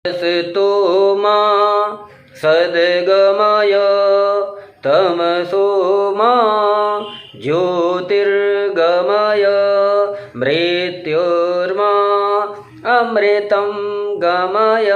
स्तो मा सद्गमय तमसो मा ज्योतिर्गमय मृत्योर्मा अमृतम गमय।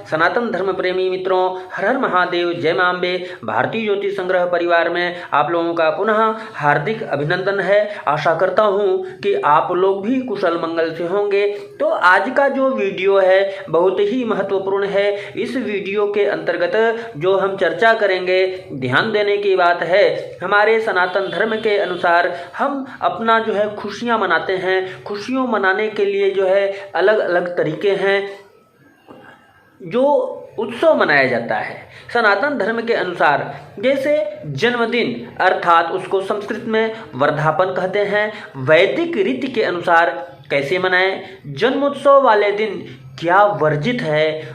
सनातन धर्म प्रेमी मित्रों, हर हर महादेव, जय मां अम्बे। भारतीय ज्योतिष संग्रह परिवार में आप लोगों का पुनः हार्दिक अभिनंदन है। आशा करता हूं कि आप लोग भी कुशल मंगल से होंगे। तो आज का जो वीडियो है बहुत ही महत्वपूर्ण है। इस वीडियो के अंतर्गत जो हम चर्चा करेंगे, ध्यान देने की बात है, हमारे सनातन धर्म के अनुसार हम अपना जो है खुशियां मनाते हैं। खुशियों मनाने के लिए जो है अलग अलग तरीके हैं जो उत्सव मनाया जाता है सनातन धर्म के अनुसार। जैसे जन्मदिन, अर्थात उसको संस्कृत में वर्धापन कहते हैं। वैदिक रीति के अनुसार कैसे मनाएं, जन्मोत्सव वाले दिन क्या वर्जित है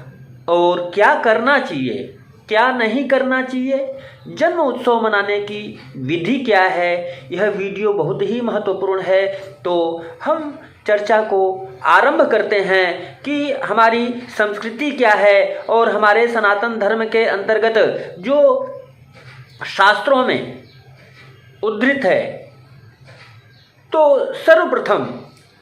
और क्या करना चाहिए, क्या नहीं करना चाहिए, जन्म उत्सव मनाने की विधि क्या है, यह वीडियो बहुत ही महत्वपूर्ण है। तो हम चर्चा को आरंभ करते हैं कि हमारी संस्कृति क्या है और हमारे सनातन धर्म के अंतर्गत जो शास्त्रों में उद्धृत है। तो सर्वप्रथम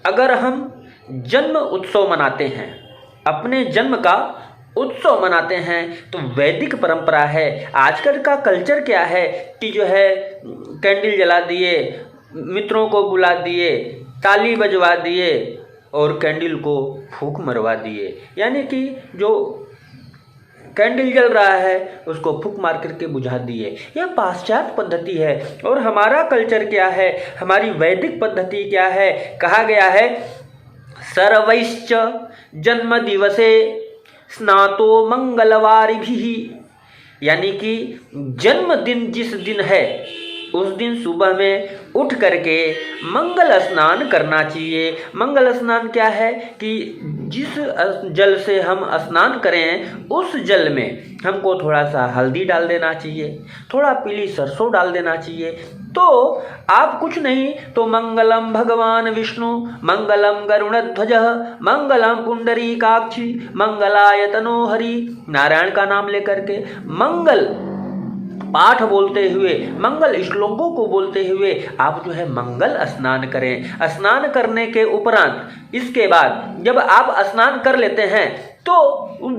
अगर हम जन्म उत्सव मनाते हैं, अपने जन्म का उत्सव मनाते हैं, तो वैदिक परंपरा है। आजकल का कल्चर क्या है कि जो है कैंडल जला दिए, मित्रों को बुला दिए, ताली बजवा दिए और कैंडल को फूंक मरवा दिए, यानी कि जो कैंडल जल रहा है उसको फूंक मार करके बुझा दिए। यह पाश्चात्य पद्धति है। और हमारा कल्चर क्या है, हमारी वैदिक पद्धति क्या है? कहा गया है सर्वैश्च जन्म दिवसे स्नातो मंगलवारिभिः, यानी कि जन्मदिन जिस दिन है उस दिन सुबह में उठ करके मंगल स्नान करना चाहिए। मंगल स्नान क्या है कि जिस जल से हम स्नान करें उस जल में हमको थोड़ा सा हल्दी डाल देना चाहिए, थोड़ा पीली सरसों डाल देना चाहिए। तो आप कुछ नहीं तो मंगलम भगवान विष्णु, मंगलम गरुड़ध्वज, मंगलम पुंडरीकाक्षी, मंगलाय तनो हरि, नारायण का नाम लेकर के मंगल पाठ बोलते हुए, मंगल श्लोकों को बोलते हुए आप जो है मंगल स्नान करें। स्नान करने के उपरांत इसके बाद जब आप स्नान कर लेते हैं तो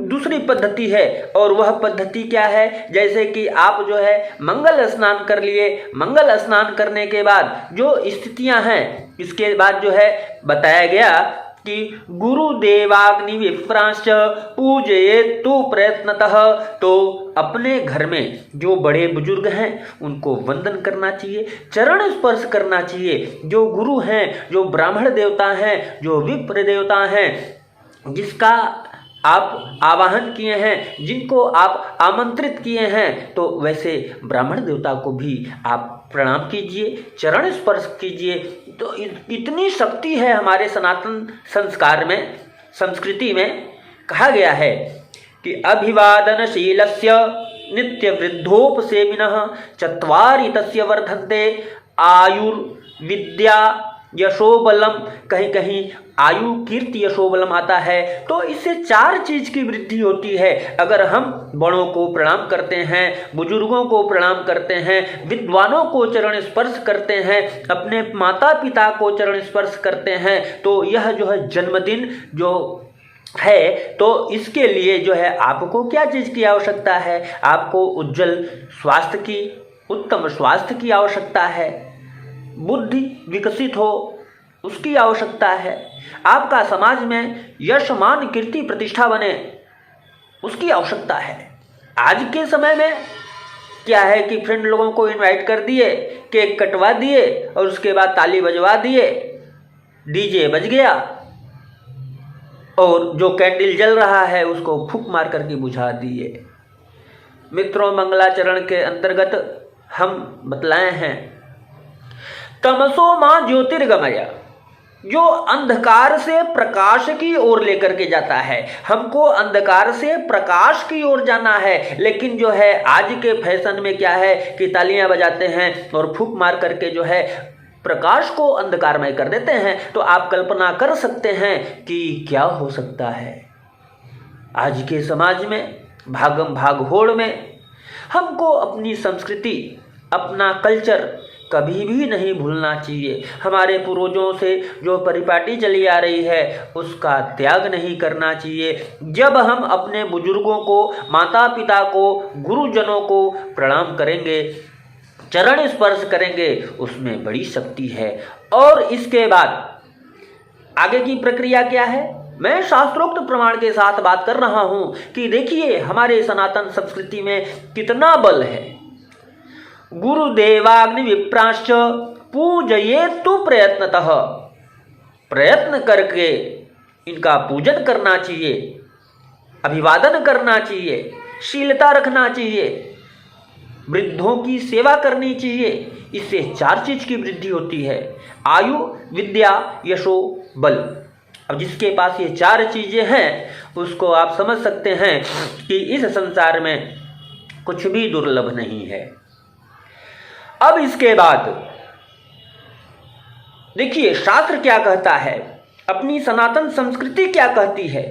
दूसरी पद्धति है। और वह पद्धति क्या है? जैसे कि आप जो है मंगल स्नान कर लिए, मंगल स्नान करने के बाद जो स्थितियां हैं, इसके बाद जो है बताया गया कि गुरुदेवाग्नि विप्रांश्च पूजयेत् तु प्रयत्नतः। तो अपने घर में जो बड़े बुजुर्ग हैं उनको वंदन करना चाहिए, चरण स्पर्श करना चाहिए। जो गुरु हैं, जो ब्राह्मण देवता हैं, जो विप्र देवता हैं, जिसका आप आवाहन किए हैं, जिनको आप आमंत्रित किए हैं, तो वैसे ब्राह्मण देवता को भी आप प्रणाम कीजिए, चरण स्पर्श कीजिए। तो इतनी शक्ति है हमारे सनातन संस्कार में, संस्कृति में। कहा गया है कि अभिवादनशीलस्य नित्यवृद्धोपसेविनः चत्वारि तस्य वर्धन्ते आयुर्विद्या यशोबलम। कहीं कहीं आयु कीर्ति यशोबलम आता है। तो इससे 4 चीज की वृद्धि होती है। अगर हम बड़ों को प्रणाम करते हैं, बुजुर्गों को प्रणाम करते हैं, विद्वानों को चरण स्पर्श करते हैं, अपने माता पिता को चरण स्पर्श करते हैं, तो यह जो है जन्मदिन जो है, तो इसके लिए जो है आपको क्या चीज की आवश्यकता है? आपको उज्जवल स्वास्थ्य की, उत्तम स्वास्थ्य की आवश्यकता है, बुद्धि विकसित हो उसकी आवश्यकता है, आपका समाज में यश मान कीर्ति प्रतिष्ठा बने उसकी आवश्यकता है। आज के समय में क्या है कि फ्रेंड लोगों को इनवाइट कर दिए, केक कटवा दिए और उसके बाद ताली बजवा दिए, डीजे बज गया और जो कैंडल जल रहा है उसको फूंक मार करके बुझा दिए। मित्रों, मंगलाचरण के अंतर्गत हम बतलाए हैं तमसो मां ज्योतिर्गमय, जो अंधकार से प्रकाश की ओर लेकर के जाता है। हमको अंधकार से प्रकाश की ओर जाना है। लेकिन जो है आज के फैशन में क्या है कि तालियां बजाते हैं और फूंक मार करके जो है प्रकाश को अंधकारमय कर देते हैं। तो आप कल्पना कर सकते हैं कि क्या हो सकता है। आज के समाज में भागम भाग होड़ में हमको अपनी संस्कृति, अपना कल्चर कभी भी नहीं भूलना चाहिए। हमारे पूर्वजों से जो परिपाटी चली आ रही है उसका त्याग नहीं करना चाहिए। जब हम अपने बुजुर्गों को, माता पिता को, गुरुजनों को प्रणाम करेंगे, चरण स्पर्श करेंगे, उसमें बड़ी शक्ति है। और इसके बाद आगे की प्रक्रिया क्या है, मैं शास्त्रोक्त प्रमाण के साथ बात कर रहा हूं कि देखिए हमारे सनातन संस्कृति में कितना बल है। गुरुदेवाग्नि विप्राश्च पूजयेतु प्रयत्नतः, प्रयत्न करके इनका पूजन करना चाहिए, अभिवादन करना चाहिए, शीलता रखना चाहिए, वृद्धों की सेवा करनी चाहिए। इससे 4 चीज की वृद्धि होती है, आयु, विद्या, यशो, बल। अब जिसके पास ये 4 चीजें हैं उसको आप समझ सकते हैं कि इस संसार में कुछ भी दुर्लभ नहीं है। अब इसके बाद देखिए शास्त्र क्या कहता है, अपनी सनातन संस्कृति क्या कहती है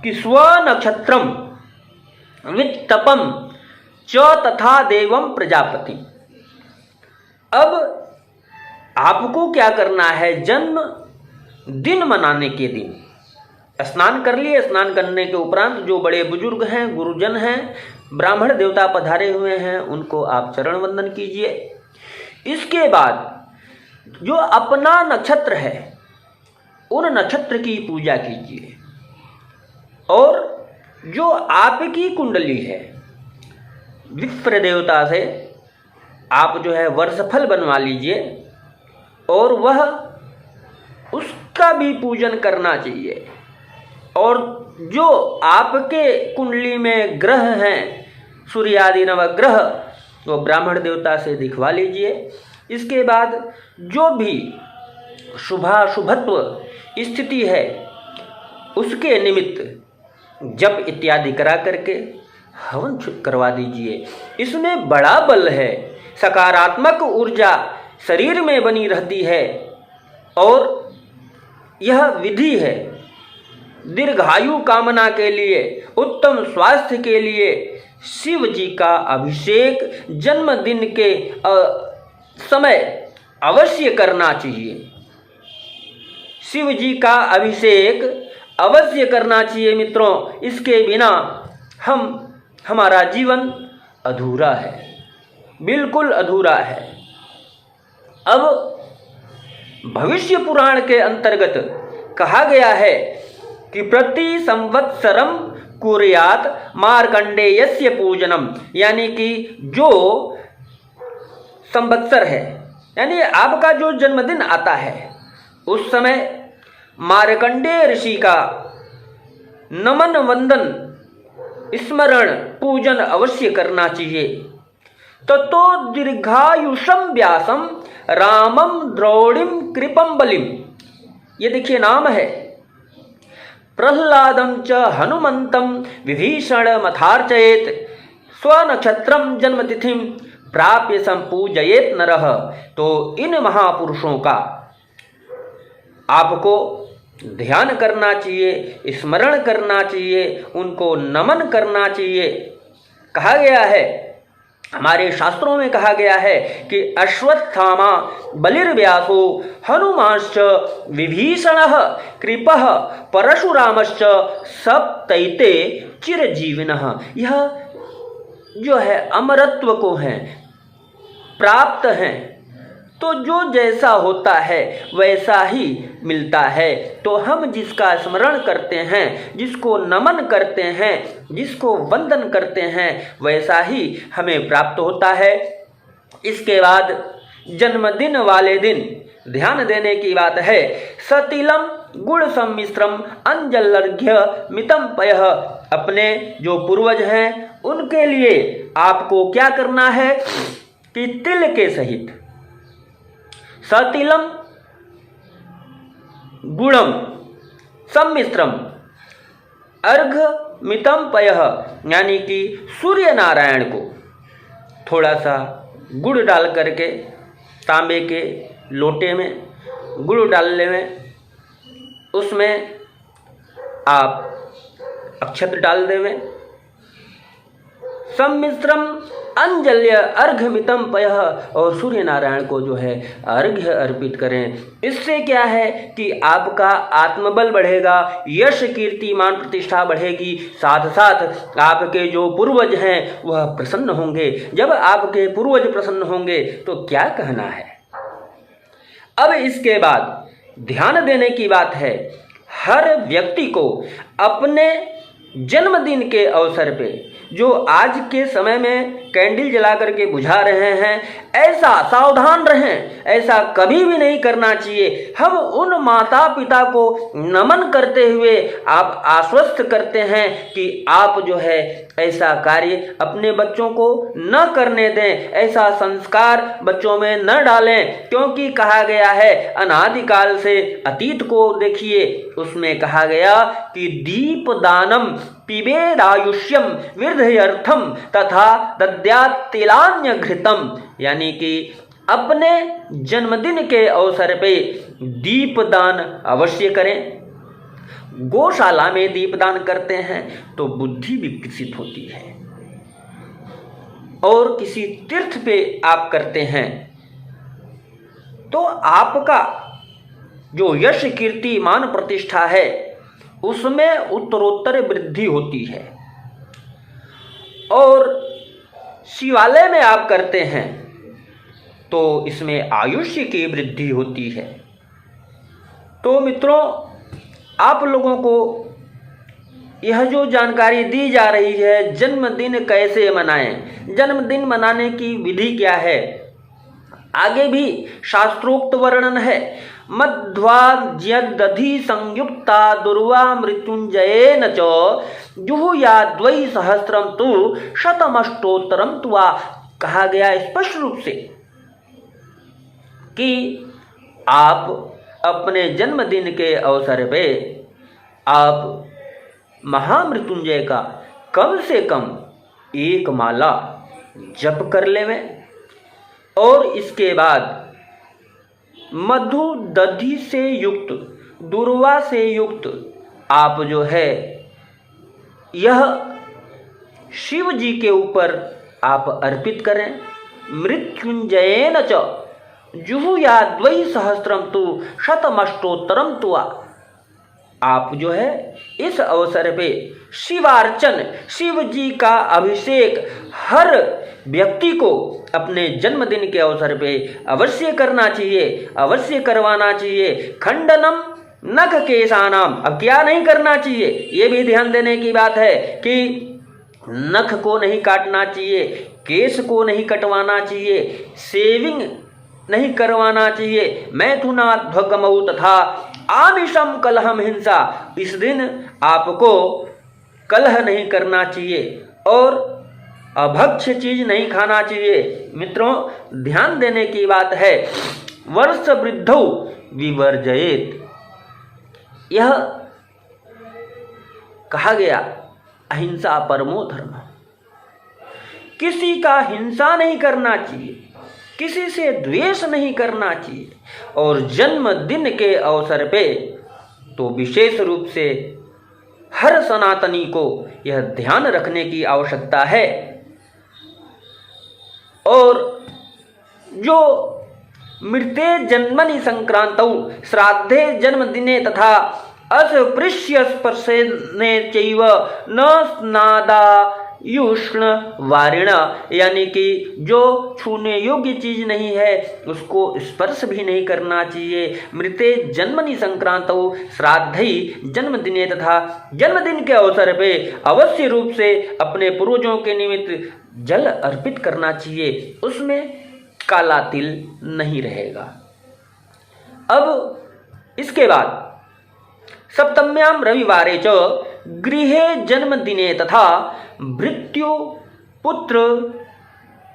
कि स्वनक्षत्रम वित्तपम च तथा देवम प्रजापति। अब आपको क्या करना है, जन्म दिन मनाने के दिन स्नान कर लिए, स्नान करने के उपरांत जो बड़े बुजुर्ग हैं, गुरुजन हैं, ब्राह्मण देवता पधारे हुए हैं, उनको आप चरण वंदन कीजिए। इसके बाद जो अपना नक्षत्र है उन नक्षत्र की पूजा कीजिए, और जो आपकी कुंडली है विप्र देवता से आप जो है वर्षफल बनवा लीजिए, और वह उसका भी पूजन करना चाहिए। और जो आपके कुंडली में ग्रह हैं, सूर्य आदि नवग्रह, वो ब्राह्मण देवता से दिखवा लीजिए। इसके बाद जो भी शुभाशुभत्व स्थिति है उसके निमित्त जप इत्यादि करा करके हवन करवा दीजिए। इसमें बड़ा बल है, सकारात्मक ऊर्जा शरीर में बनी रहती है, और यह विधि है दीर्घायु कामना के लिए, उत्तम स्वास्थ्य के लिए शिव जी का अभिषेक जन्मदिन के समय अवश्य करना चाहिए। शिव जी का अभिषेक अवश्य करना चाहिए मित्रों, इसके बिना हमारा जीवन अधूरा है, बिल्कुल अधूरा है। अब भविष्य पुराण के अंतर्गत कहा गया है कि प्रति संवत्सरम कुर्यात मार्कंडेयस्य पूजनम, यानी कि जो संवत्सर है, यानी आपका जो जन्मदिन आता है उस समय मार्कंडेय ऋषि का नमन वंदन स्मरण पूजन अवश्य करना चाहिए। ततो दीर्घायुषम व्यासम रामम द्रौड़िम कृपम बलिम, ये देखिए नाम है। प्रह्लादं च हनुमंतं विभीषण मथार्चयेत, स्वनक्षत्रम जन्मतिथिम प्राप्य संपूजयेत नरः। तो इन महापुरुषों का आपको ध्यान करना चाहिए, स्मरण करना चाहिए, उनको नमन करना चाहिए। कहा गया है, हमारे शास्त्रों में कहा गया है कि अश्वत्थामा बलिर्व्यासो हनुमांश्च विभीषणः कृपः परशुरामश्च सप्तैते चिरजीविनः। यह जो है अमरत्व को हैं, प्राप्त हैं, तो जो जैसा होता है वैसा ही मिलता है। तो हम जिसका स्मरण करते हैं, जिसको नमन करते हैं, जिसको वंदन करते हैं, वैसा ही हमें प्राप्त होता है। इसके बाद जन्मदिन वाले दिन ध्यान देने की बात है, सतिलम गुड़ सम्मिश्रम अंजलर्घ्य मितम पयः। अपने जो पूर्वज हैं उनके लिए आपको क्या करना है कि तिल के सहित सतिलम गुड़म सम्मिश्रम अर्घ मितम पयः, यानी कि सूर्य नारायण को थोड़ा सा गुड़ डाल करके तांबे के लोटे में गुड़ डालने में उसमें आप अक्षत डाल देवे। सम्मिश्रम अंजल्य अर्घ्यमितम पयः, और सूर्य नारायण को जो है अर्घ्य अर्पित करें। इससे क्या है कि आपका आत्मबल बढ़ेगा, यश कीर्ति मान प्रतिष्ठा बढ़ेगी, साथ साथ आपके जो पूर्वज हैं वह प्रसन्न होंगे। जब आपके पूर्वज प्रसन्न होंगे तो क्या कहना है। अब इसके बाद ध्यान देने की बात है, हर व्यक्ति को अपने जन्मदिन के अवसर पे जो आज के समय में कैंडल जला करके बुझा रहे हैं, ऐसा सावधान रहें, ऐसा कभी भी नहीं करना चाहिए। हम उन माता पिता को नमन करते हुए आप आश्वस्त करते हैं कि आप जो है ऐसा कार्य अपने बच्चों को न करने दें, ऐसा संस्कार बच्चों में न डालें, क्योंकि कहा गया है अनादिकाल से अतीत को देखिए, उसमें कहा गया कि दीप दानम पिबेदायुष्यम वृद्धयर्थम तथा दद्यात् तिलान्य घृतम, यानी कि अपने जन्मदिन के अवसर पे दीपदान अवश्य करें। गौशाला में दीपदान करते हैं तो बुद्धि विकसित होती है, और किसी तीर्थ पे आप करते हैं तो आपका जो यश कीर्ति मान प्रतिष्ठा है उसमें उत्तरोत्तर वृद्धि होती है। और शिवालय में आप करते हैं तो इसमें आयुष्य की वृद्धि होती है। तो मित्रों, आप लोगों को यह जो जानकारी दी जा रही है, जन्मदिन कैसे मनाएं, जन्मदिन मनाने की विधि क्या है, आगे भी शास्त्रोक्त वर्णन है। मध्वाज्यदधि संयुक्ता दुर्वा मृत्युंजयेन च जुहुयाद्वै सहस्रम तु शतमष्टोत्तरम तुआ। कहा गया स्पष्ट रूप से कि आप अपने जन्मदिन के अवसर पे आप महामृत्युंजय का कम से कम 1 माला जप कर लेवें, और इसके बाद मधु दधि से युक्त दुर्वा से युक्त आप जो है यह शिव जी के ऊपर आप अर्पित करें। मृत्युंजयेन च जुहुयाद्वै सहस्रम तु शतमष्टोत्तरम तुआ। आप जो है इस अवसर पे शिवार्चन, शिव जी का अभिषेक हर व्यक्ति को अपने जन्मदिन के अवसर पे अवश्य करना चाहिए, अवश्य करवाना चाहिए। खंडनम नख केशानाम, अब क्या नहीं करना चाहिए, ये भी ध्यान देने की बात है कि नख को नहीं काटना चाहिए, केश को नहीं कटवाना चाहिए, शेविंग नहीं करवाना चाहिए। मैथुनाध्वगमौ तथा आमिषम कलहम हिंसा, इस दिन आपको कलह नहीं करना चाहिए और अभक्ष्य चीज नहीं खाना चाहिए। मित्रों, ध्यान देने की बात है, वर्ष वृद्धौ विवर्जयेत, यह कहा गया अहिंसा परमो धर्म। किसी का हिंसा नहीं करना चाहिए, किसी से द्वेष नहीं करना चाहिए, और जन्मदिन के अवसर पे तो विशेष रूप से हर सनातनी को यह ध्यान रखने की आवश्यकता है। और जो मृते जन्मनि संक्रांतौ श्राद्धे जन्मदिने तथा अस्पृश्य स्पर्शेने चैव न स्नादायुष्ण वारिण, यानी कि जो छूने योग्य चीज नहीं है उसको स्पर्श भी नहीं करना चाहिए। मृते जन्मनि संक्रांतौ श्राद्धै जन्मदिने तथा जन्मदिन के अवसर पे अवश्य रूप से अपने पूर्वजों के निमित्त जल अर्पित करना चाहिए, उसमें काला तिल नहीं रहेगा। अब इसके बाद सप्तम्याम रविवारे च गृहे जन्मदिने तथा मृत्यु पुत्र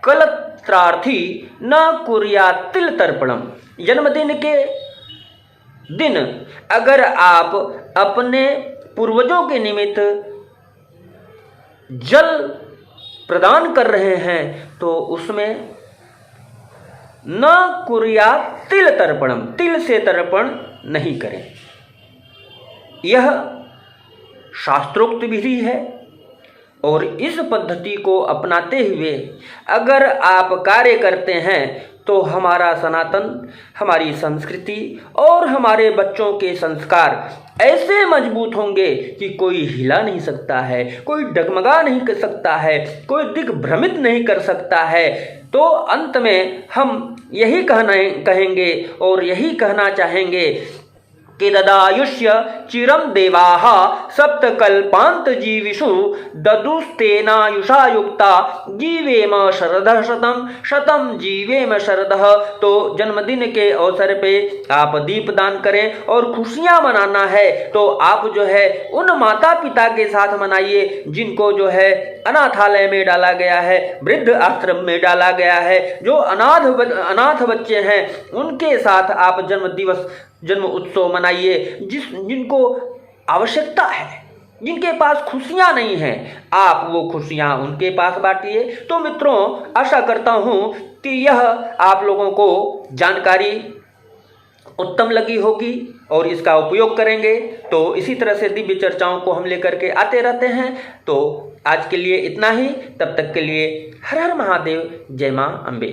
कलत्रार्थी न कुर्यात् तिल तर्पणम। जन्मदिन के दिन अगर आप अपने पूर्वजों के निमित्त जल प्रदान कर रहे हैं तो उसमें न कुर्यात् तिल तर्पणम, तिल से तर्पण नहीं करें। यह शास्त्रोक्त विधि है और इस पद्धति को अपनाते हुए अगर आप कार्य करते हैं तो हमारा सनातन, हमारी संस्कृति और हमारे बच्चों के संस्कार ऐसे मजबूत होंगे कि कोई हिला नहीं सकता है, कोई डगमगा नहीं कर सकता है, कोई दिग्भ्रमित नहीं कर सकता है। तो अंत में हम यही कहेंगे और यही कहना चाहेंगे कि ददायुष्य चिरं देवाः सप्तकल्पान्त जीविषु ददुस्तेनायुषा युक्ता जीवेम शरदः शतं शतं जीवेम शरदः। तो जन्मदिन के अवसर पे आप दीपदान करें और खुशियां मनाना है तो आप जो है उन माता पिता के साथ मनाइए जिनको जो है अनाथालय में डाला गया है, वृद्ध आश्रम में डाला गया है, जो अनाथ बच्चे हैं उनके साथ आप जन्म उत्सव मनाइए। जिनको आवश्यकता है, जिनके पास खुशियां नहीं हैं, आप वो खुशियां उनके पास बांटिए। तो मित्रों, आशा करता हूं कि यह आप लोगों को जानकारी उत्तम लगी होगी और इसका उपयोग करेंगे। तो इसी तरह से दिव्य चर्चाओं को हम लेकर के आते रहते हैं। तो आज के लिए इतना ही, तब तक के लिए हर हर महादेव, जय मां अम्बे।